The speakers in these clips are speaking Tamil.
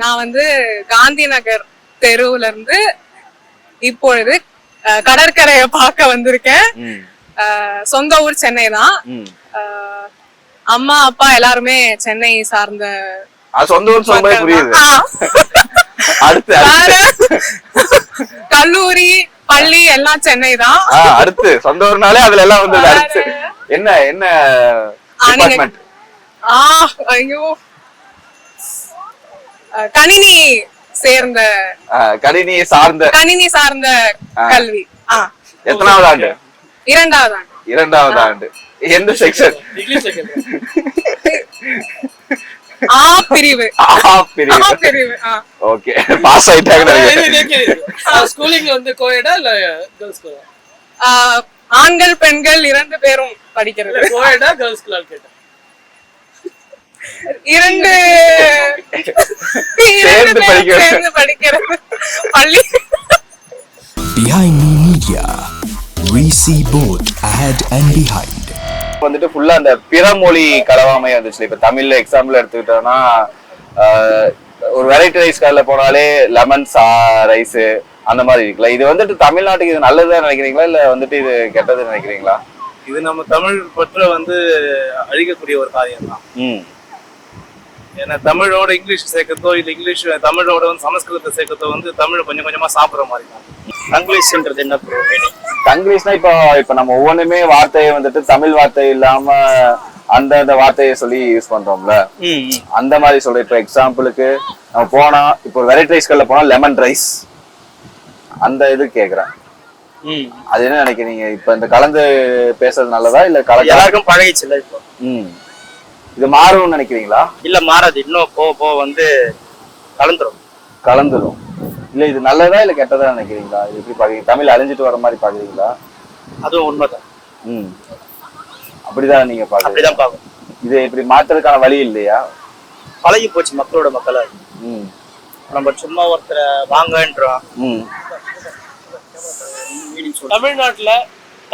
நான் வந்து காந்தி நகர் தெருவுல இருந்து இப்பொழுது கடற்கரையை பார்க்க வந்திருக்கேன். சொந்த ஊர் சென்னை தான். அம்மா அப்பா எல்லாருமே சென்னை சார்ந்த சொந்த ஊர் சொல்ல புரியுது. கல்லூரி பள்ளி எல்லாம் சென்னை தான். அடுத்து சொந்த ஊர்னாலே அதுல எல்லாம் வந்து அடுத்து என்ன என்ன டிபார்ட்மெண்ட்? ஐயோ கணினி சேர்ந்த கணினி சார்ந்த கல்வி. எத்தனாவது ஆண்டு? இரண்டாவது ஆண்டு. எந்த செக்ஷன்? பிரிவு. ஓகே, பாஸ் ஆயிட்டாங்க. ஸ்கூலிங் வந்து கோயடா இல்ல கேர்ள்ஸ் ஸ்கூலா? ஆண்கள் பெண்கள் 2 பேரும் படிக்கிறது. கோயடா கேர்ள்ஸ் ஸ்கூல் கேட்டேன். 2 சேர்ந்து படிக்கிறது பள்ளி. Behind Me Media, we see both ahead and behind. வந்துட்டு ஃபுல்லா அந்த பிறமொழி கலவாமை வந்துச்சு. இப்ப தமிழ்ல எக்ஸாம்பிள் எடுத்துக்கிட்டோம்னா ஒரு வெரைட்டி ரைஸ் கடையில போனாலே லெமன் ரைஸ் அந்த மாதிரி இருக்குல்ல. இது வந்துட்டு தமிழ்நாட்டுக்கு இது நல்லதுதான் நினைக்கிறீங்களா இல்ல வந்துட்டு இது கெட்டதுன்னு நினைக்கிறீங்களா? இது நம்ம தமிழ் பற்ற வந்து அழிக்கக்கூடிய ஒரு காரியம் தான். ஏன்னா தமிழோட இங்கிலீஷ் சேர்க்கறதோ இல்ல இங்கிலீஷ் தமிழோட வந்து சமஸ்கிருதத்தை சேர்க்கறதோ வந்து தமிழ் கொஞ்சம் கொஞ்சமா சாப்பிடுற மாதிரி தான். தங்கிலீஷ்ன்றது என்ன? தங்கிலீஷ்னா இப்ப நம்ம ஒவ்வொன்றுமே வார்த்தையை வந்துட்டு தமிழ் வார்த்தை இல்லாம அந்த வார்த்தையை சொல்லி யூஸ் பண்றோம்ல, அந்த மாதிரி சொல்றேன். இப்ப எக்ஸாம்பிளுக்கு நம்ம போனா இப்போ வெரைட்டி ரைஸ் கடையில போனா லெமன் ரைஸ் அந்த இது கேக்குறேன். அது என்ன நினைக்கிறீங்க? இப்ப இந்த கலந்து பேசுறது நல்லதா இல்ல எல்லாருக்கும் பழகிச்சு இல்ல இப்போ? இது மாறும்னு நினைக்கிறீங்களா? இல்ல மாறாது, இன்னும் போ வந்து கலந்துரும். இல்ல இது நல்லதா இல்ல கெட்டதா நினைக்கிறீங்களா? இது எப்படி பாக்குறீங்க? தமிழ் அழிஞ்சிட்டு வர மாதிரி பாக்குறீங்களா? அதுவும் உண்மைதான். அப்படிதான் நீங்க பாக்குறீங்க. இது இப்படி மாத்துறதுக்கான வழி இல்லையா? பழகி போச்சு மக்களா. நம்ம சும்மா ஒருத்தரை வாங்கன்றோம். தமிழ்நாட்டுல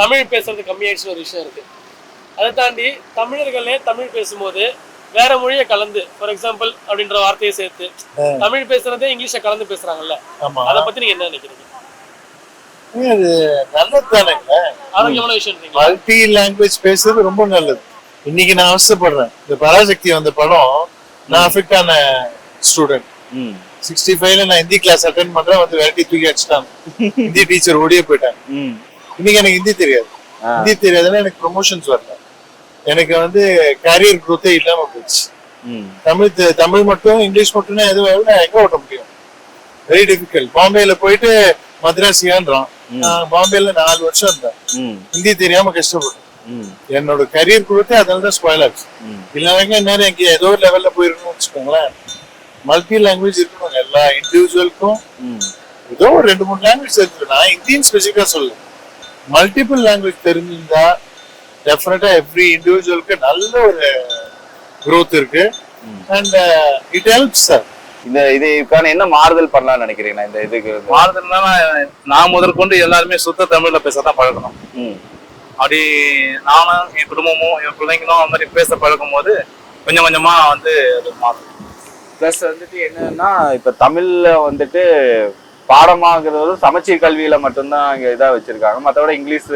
தமிழ் பேசுறது கம்மியாயிடுச்சு ஒரு விஷயம் இருக்கு. அதை தாண்டி தமிழர்களே தமிழ் பேசும்போது வேற மொழியை கலந்து, ஃபார் எக்ஸாம்பிள் அப்படின்ற வார்த்தையை சேர்த்து தமிழ் பேசுறதே இங்கிலீஷை கலந்து பேசுறாங்கல்ல, அதை பத்தி நீங்க என்ன நினைக்கிறீங்க? அது நல்லது தானேங்க, ஆரோக்கியமான விஷயம். மல்டி லாங்குவேஜ் பேசுறது ரொம்ப நல்லது. இன்னைக்கு நான் அவசரப்படுறேன். இந்த பராசக்தி வந்த படம், நான் அஃபெக்ட் ஆன ஸ்டூடெண்ட். 65ல நான் ஹிந்தி கிளாஸ் அட்டென்ட் பண்றேன், வந்து வெரைட்டி தூக்கி அடிச்சுட்டாங்க. ஹிந்தி டீச்சர் ஓடியே போயிட்டாங்க. இன்னைக்கு எனக்கு ஹிந்தி தெரியாதுன்னா எனக்கு ப்ரொமோஷன்ஸ் வரல, எனக்கு வந்து கேரியர் குரோத்தே இல்லாம போச்சு. தமிழ் மட்டும் இங்கிலீஷ் மட்டும்னா எதுவும் எங்க ஓட்ட முடியும்? Very difficult. பாம்பேல போயிட்டு மദ്രാസിயான்றான். நான் பாம்பேல 4 வருஷம் இருந்தேன், ஹிந்தி தெரியாம கஷ்டப்பட்டேன். என்னோட கரியர் குரோத்தே அதனாலதான் ஸ்பாயில் ஆச்சு. இல்லைனாக்க நேரம் எங்க ஏதோ ஒரு லெவல்ல போயிருக்கணும்னு வச்சுக்கோங்களேன். மல்டி லாங்குவேஜ் இருக்கணும் எல்லா இண்டிவிஜுவலுக்கும். ஏதோ ஒரு 2-3 லாங்குவேஜ் தெரிஞ்சு, நான் இந்தியன் ஸ்பெசிஃபிக்கா சொல்லுவேன். மல்டிபிள் லாங்குவேஜ் தெரிஞ்சிருந்தா டெஃபினட்டா எவ்ரி இண்டிவிஜுவலுக்கு நல்ல ஒரு growth இருக்கு. And it helps sir. இதுக்கான என்ன மாறுதல் பண்ணலாம்னு நினைக்கிறீங்க? இந்த இதுக்கு மாறுதல்னா நான் முதற்கொண்டு எல்லாருமே சுத்த தமிழ்ல பேசதான் பழகணும். அப்படி நானும் என் குடும்பமும் என் பிள்ளைங்களும் அந்த மாதிரி பேச பழகும் போது கொஞ்சம் கொஞ்சமா வந்து அது மாறும். பிளஸ் வந்துட்டு என்னன்னா, இப்ப தமிழ்ல வந்துட்டு பாடமாகிறது சமச்சீர் கல்வியில மட்டும்தான் இங்க இதா வச்சிருக்காங்க. மற்றபடி இங்கிலீஷ்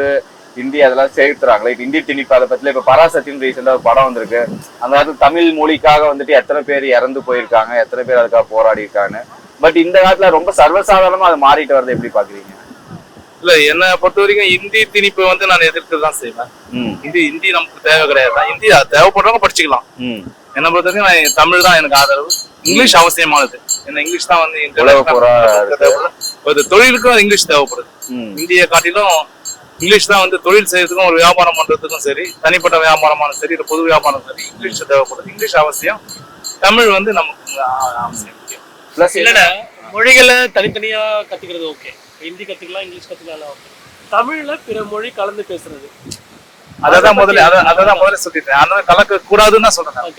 ஹிந்தி அதெல்லாம் சேர்த்துறாங்களே. ஹிந்தி திணிப்பு அதை பத்தில இப்ப பராசக்தின்னு ரீசெண்டா ஒரு படம் வந்திருக்கு. அந்த காலத்துல தமிழ் மொழிக்காக வந்துட்டு எத்தனை பேர் இறந்து போயிருக்காங்க, எத்தனை பேர் அதுக்காக போராடி இருக்காங்க. பட் இந்த காலத்துல ரொம்ப சர்வசாதாரணமா அது மாறிட்டு வரது எப்படி பாக்குறீங்க? இல்ல, என்னை பொறுத்த வரைக்கும் ஹிந்தி திணிப்பு வந்து நான் எதிர்த்துதான் செய்வேன். ஹிந்தி நமக்கு தேவை கிடையாது. ஹிந்தி தேவைப்படுறவங்க படிச்சுக்கலாம். என்னை பொறுத்த வரைக்கும் நான் தமிழ் தான் எனக்கு ஆதரவு. இங்கிலீஷ் அவசியமானது. என்ன இங்கிலீஷ் தான் வந்து ஒரு தொழிலுக்கும் இங்கிலீஷ் தேவைப்படுது. இந்தியை காட்டிலும் இங்கிலீஷ் தான் வந்து தொழில் செய்யறதுக்கும் ஒரு வியாபாரம் பண்றதுக்கும் சரி, தனிப்பட்ட வியாபாரமான சரி, இல்ல பொது வியாபாரம் சரி, இங்கிலீஷ் தேவைப்படுது. இங்கிலீஷ் அவசியம், தமிழ் வந்து நமக்கு அவசியம். பிளஸ் இல்லைன்னா மொழிகளை தனித்தனியா கத்துக்கிறது ஓகே, ஹிந்தி கத்துக்கலாம், இங்கிலீஷ் கத்துக்கலாம் ஓகே. தமிழ்ல பிற மொழி கலந்து பேசுறது அதான் முதல்ல சொல்லிட்டேன். அதனால கலக்க கூடாதுன்னு சொல்றேன்.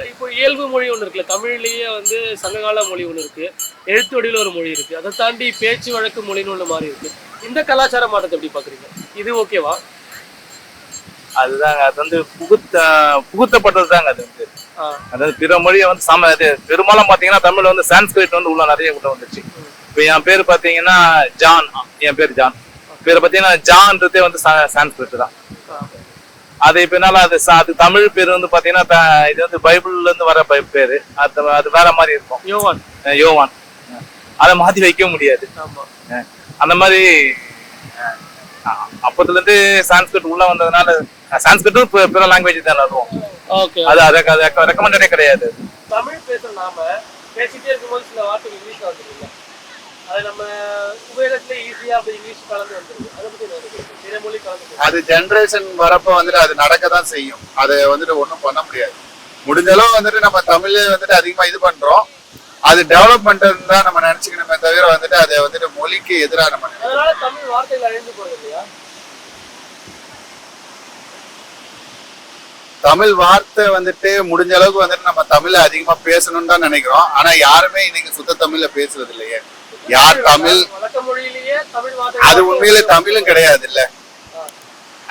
இப்போ இயல்பு மொழி ஒண்ணு இருக்குல்ல, தமிழ்லயே வந்து சங்ககால மொழி ஒண்ணு இருக்கு, எழுத்து வடிவில் ஒரு மொழி இருக்கு, அதை தாண்டி பேச்சு வழக்கு மொழின்னு ஒண்ணு மாறி இருக்கு. இந்த கலாச்சார மாற்றத்தை எப்படி பாக்குறீங்க? இது ஓகேவா? அதுதாங்க, அது வந்து புகுத்தப்பட்டது தாங்க. அது வந்து அதாவது பிற மொழியை வந்து பெரும்பாலும் பாத்தீங்கன்னா தமிழ்ல வந்து சான்ஸ்கிரிட் வந்து உள்ள நிறைய உள்ள வந்துச்சு. இப்ப என் பேர் பாத்தீங்கன்னா ஜான், என் பேர் ஜான். பேரை பாத்தீங்கன்னா ஜான்றதே வந்து சான்ஸ்கிரிட் தான். அது இப்ப என்னால அது தமிழ் பேர் வந்து பாத்தீங்கன்னா இது வந்து பைபிள்ல இருந்து வர பேரு, அது வேற மாதிரி இருக்கும். யோவான் அதை மாத்தி வைக்க முடியாது. அந்த மாதிரி அப்பத்துல இருந்து சான்ஸ்கிரிட் உள்ள வந்ததுனால சான்ஸ்கிரிட்டும் பிற லாங்குவேஜ் தான் இருக்கும். அது ரெக்கமெண்டடே கிடையாது. தமிழ் பேசுற நாம பேசிட்டே இருக்கும்போது சில வார்த்தைகள் இங்கிலீஷ்ல வந்துருக்குல்ல, அது நம்ம உபயோகத்துல ஈஸியா அப்படி இங்கிலீஷ் கலந்து வந்துருக்கு. அதை பத்தி பிற மொழி கலந்து அது ஜெனரேஷன் வரப்ப வந்துட்டு அது நடக்கதான் செய்யும். அதை வந்துட்டு ஒண்ணும் பண்ண முடியாது. முடிஞ்சளவு வந்துட்டு நம்ம தமிழ் வந்துட்டு அதிகமா இது பண்றோம். அது டெவலப்மெண்ட் தான் நம்ம நினைச்சுக்கணுமே தவிர வந்துட்டு அதை வந்துட்டு மொழிக்கு எதிராக நம்ம அதனால தமிழ் வார்த்தைகள் அழிஞ்சு போகுது இல்லையா? தமிழ் வார்த்தை வந்துட்டு முடிஞ்ச அளவுக்கு வந்துட்டு நம்ம தமிழை அதிகமா பேசணும்னு தான் நினைக்கிறோம். ஆனா யாருமே இன்னைக்கு சுத்த தமிழ்ல பேசுறது இல்லையே. யார் தமிழ் வழக்க மொழியிலேயே தமிழ் வார்த்தை அது உண்மையிலே தமிழும் கிடையாது இல்ல.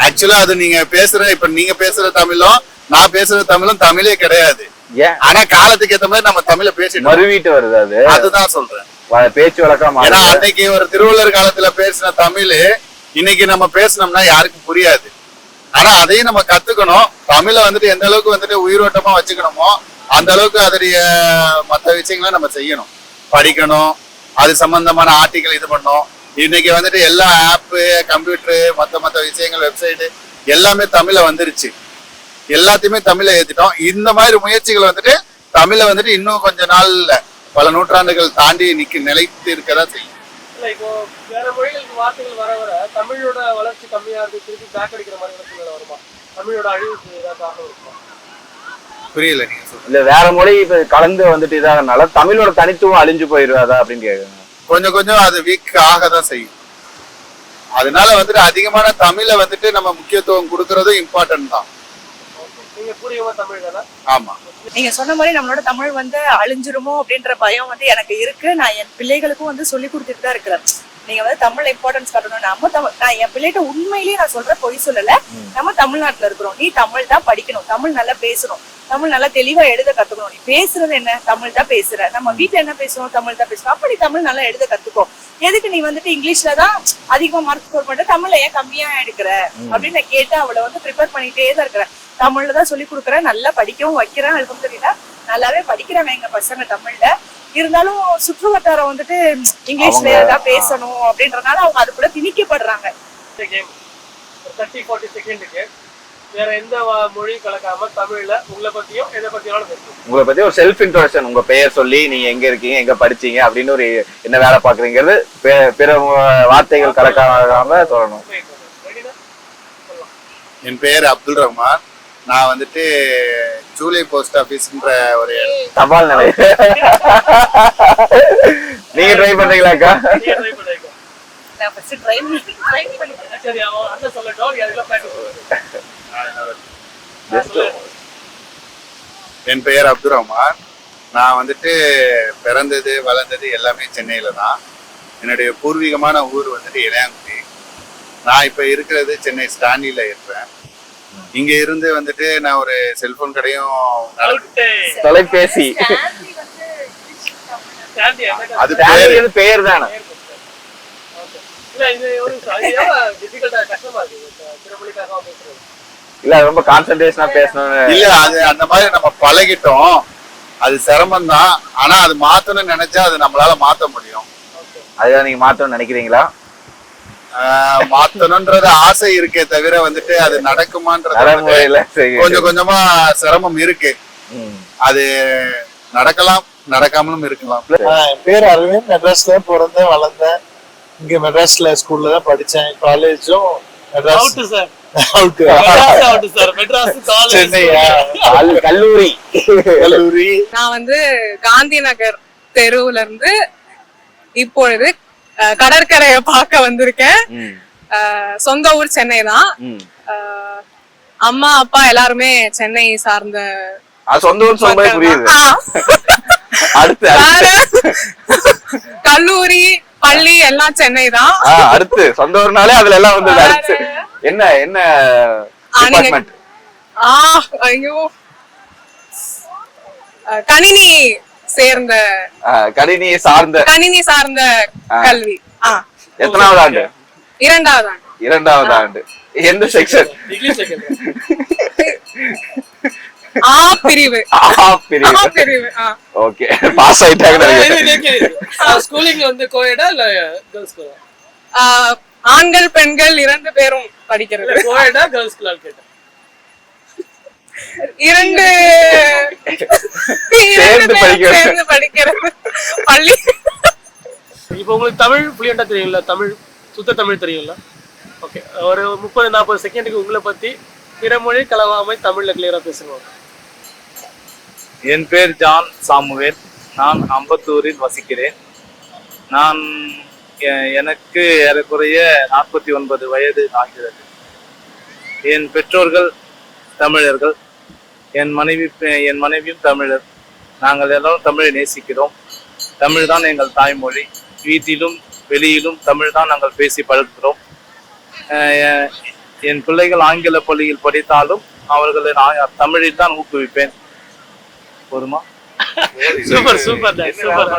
ஆக்சுவலா அது நீங்க இப்ப நீங்க பேசுற தமிழும் நான் பேசுற தமிழும் தமிழே கிடையாது. ஆனா காலத்துக்கு ஏத்த மாதிரி நம்ம தமிழ பேசிட்டு மறுவீட்டு வருது. அதுதான் சொல்றேன், பேச்சு வழக்கம். ஏன்னா அன்னைக்கு ஒரு திருவள்ளுவர் காலத்துல பேசின தமிழ் இன்னைக்கு நம்ம பேசினோம்னா யாருக்கும் புரியாது. ஆனா அதையும் நம்ம கத்துக்கணும். தமிழை வந்துட்டு எந்த அளவுக்கு வந்துட்டு உயிரோட்டமா வச்சுக்கணுமோ அந்த அளவுக்கு அதோடைய மற்ற விஷயங்களை நம்ம செய்யணும், படிக்கணும், அது சம்பந்தமான ஆர்டிகல் இது பண்ணணும். இன்னைக்கு வந்துட்டு எல்லா ஆப்பு, கம்ப்யூட்டரு, மற்ற விஷயங்கள், வெப்சைட்டு எல்லாமே தமிழ்ல வந்துருச்சு. எல்லாத்தையுமே தமிழ்ல ஏத்திட்டோம். இந்த மாதிரி முயற்சிகள் வந்துட்டு தமிழை வந்துட்டு இன்னும் கொஞ்ச நாள்ல பல நூற்றாண்டுகள் தாண்டி நிலைத்து இருக்கதான் செய்யும். இல்ல இப்போ வேற மொழிகளுக்கு வார்த்தைகள் வர வர தமிழோட வளர்ச்சி கம்மியா இருக்கு, திருப்பி பேக் அடிக்கிற மாதிரி சூழ்நிலை வருமா? தமிழோட அழிவுக்கு ஏதாவது காரணம் இருக்குமா? புரியல நீங்க சொல்லுங்க. இல்ல வேற மொழி இப்ப கலந்து வந்துட்டு இதாகனால தமிழோட தனித்துவம் அழிஞ்சு போயிருவாதா அப்படின்னு கேக்குறாங்க. கொஞ்சம் கொஞ்சம் அது வீக் ஆகதான் செய்யும். அதனால வந்துட்டு அதிகமான தமிழை வந்துட்டு நம்ம முக்கியத்துவம் கொடுக்கறதும் இம்பார்ட்டன்ட் தான். ஆமா, நீங்க சொன்ன மாதிரி நம்மளோட தமிழ் வந்து அழிஞ்சிருமோ அப்படின்ற பயம் வந்து எனக்கு இருக்கு. நான் என் பிள்ளைகளுக்கும் வந்து சொல்லி கொடுத்துட்டு தான் இருக்கிறேன். நீங்க வந்து தமிழ் இம்பார்ட்டன்ஸ் காட்டணும். நான் என் பிள்ளைகிட்ட உண்மையிலேயே நான் சொல்ற பொய் சொல்லல. நம்ம தமிழ்நாட்டுல இருக்கிறோம், நீ தமிழ் தான் படிக்கணும், தமிழ் நல்லா பேசணும், தமிழ் நல்லா தெளிவா எழுத கத்துக்கணும். நீ பேசுறது என்ன? தமிழ் தான் பேசுற. நம்ம வீட்டுல என்ன பேசுறோம்? தமிழ் தான் பேசுறோம். அப்படி தமிழ் நல்லா எழுத கத்துக்கோ. எதுக்கு நீ வந்துட்டு இங்கிலீஷ்ல தான் அதிகமா மார்க் ஸ்கோர் பண்ற, தமிழ்ல ஏன் கம்மியா எடுக்கிற அப்படின்னு நான் கேட்டு அவளை வந்து ப்ரிப்பேர் பண்ணிட்டே தான் இருக்கிறேன். தமிழ்ல தான் சொல்லி கொடுக்குறேன், நல்லா படிக்கவும் வைக்கிறேன். அல்ஹம்துலில்லாஹ் நல்லாவே படிக்கிறாங்க எங்க பசங்க தமிழ்ல. இருந்தாலும் சுற்று வட்டாரம் வந்துட்டு இங்கிலீஷ்ல தான் பேசணும் அப்படின்றனால அவங்க அதுக்குள்ள திணிக்கப்படுறாங்க. 30-40 செகண்டுக்கு வேற எந்த மொழி கலக்காம தமிழ்ல உங்களை பத்தியும் எதை பத்தியும் பேசுவோம். உங்களை பத்தி ஒரு செல்ஃப் இன்ட்ரோடக்ஷன், உங்க பெயர் சொல்லி நீங்க எங்க இருக்கீங்க, எங்க படிச்சீங்க அப்படின்னு ஒரு என்ன வேலை பாக்குறீங்கிறது பிற வார்த்தைகள் கலக்காம சொல்லணும். என் பெயர் அப்துல் ரஹ்மான். நான் வந்துட்டு ஜூலை போஸ்ட் ஆபீஸ்ன்ற ஒரு தபால் நிலையம். நீங்க ட்ரை பண்றீங்களாக்கா? என் பெயர் அப்துல் ரஹ்மான். நான் வந்துட்டு பிறந்தது வளர்ந்தது எல்லாமே சென்னையில தான். என்னுடைய பூர்வீகமான ஊர் வந்துட்டு இளையாங்குடி. நான் இப்ப இருக்கிறது சென்னை ஸ்டாண்டில இருக்கிறேன். இங்க இருந்து வந்துட்டு நான் ஒரு செல்போன் கடையும் தொலைபேசி அது பெயர் தானே. இல்ல ரொம்ப கான்சென்ட்ரேஷனா பேசணும். இல்ல அது அந்த மாதிரி நம்ம பழகிட்டோம். அது சிரமம் தான். ஆனா அது மாத்தணும்னு நினைச்சா அது நம்மளால மாத்த முடியும். அதுதான் நீங்க மாத்தணும்னு நினைக்கிறீங்களா? மாத்தணும்ன்றது ஆசை இருக்கே தவிர வந்துட்டு அது நடக்குமான்றது கொஞ்சம் கொஞ்சமா சிரமம் இருக்கு. அது நடக்கலாம், நடக்காமலும் இருக்கலாம். என் பேர் அரவிந்த். மெட்ராஸ்ல பிறந்தேன், வளர்ந்தேன். இங்க மெட்ராஸ்ல ஸ்கூல்ல தான் படிச்சேன். காலேஜும் கல்லூரி. நான் வந்து காந்தி நகர் தெருவுல இருந்து இப்பொழுது கடற்கரையை பார்க்க வந்திருக்கேன். சொந்த ஊர் சென்னை தான். அம்மா அப்பா எல்லாருமே சென்னை சார்ந்த. சொந்த ஊர் சொல்ல புரியுது. அடுத்து கல்லூரி பள்ளி எல்லாம் சென்னை தான். அடுத்து சொந்த ஊர்னாலே அதுல எல்லாம் வந்து அடுத்து என்ன ஐயோ கணினி சேர்ந்த கணினியை சார்ந்த கணினி சார்ந்த கல்வி. எத்தனாவது ஆண்டு? 2வது ஆண்டு. 2வது ஆண்டு. எந்த செக்ஷன்? English second. ஆ பிரிவு. பிரிவு. ஓகே, பாஸ் ஆயிட்டாங்க. ஸ்கூலிங் வந்து கோயடா இல்ல கேர்ள்ஸ் ஸ்கூலா? ஆண்கள் பெண்கள் 2 பேரும் படிக்கிறது. கோயடா கேர்ள்ஸ் ஸ்கூலா கேட்டேன். 2 சேர்ந்து படிக்கிறது பள்ளி. இப்போ உங்களுக்கு தமிழ் ஃப்ளூயண்டா தெரியும்ல? தமிழ் சுத்த தமிழ் தெரியும்ல? ஓகே, ஒரு 30-40 செகண்டுக்கு உங்களை பத்தி பிறமொழி கலவாமை தமிழ்ல கிளியரா பேசுங்க. என் பேர் ஜான் சாமுவேல். நான் அம்பத்தூரில் வசிக்கிறேன். நான் எனக்கு ஏறக்குறைய 49 வயது ஆகிறது. என் பெற்றோர்கள் தமிழர்கள். என் மனைவியும் தமிழர். நாங்கள் எல்லாரும் தமிழை நேசிக்கிறோம். தமிழ் தான் எங்கள் தாய்மொழி. வீட்டிலும் வெளியிலும் தமிழ் தான் நாங்கள் பேசி பழகுகிறோம். என் பிள்ளைகள் ஆங்கில பள்ளியில் படித்தாலும் அவர்களை நான் தமிழில் தான் ஊக்குவிப்பேன். போதுமா? Super super super.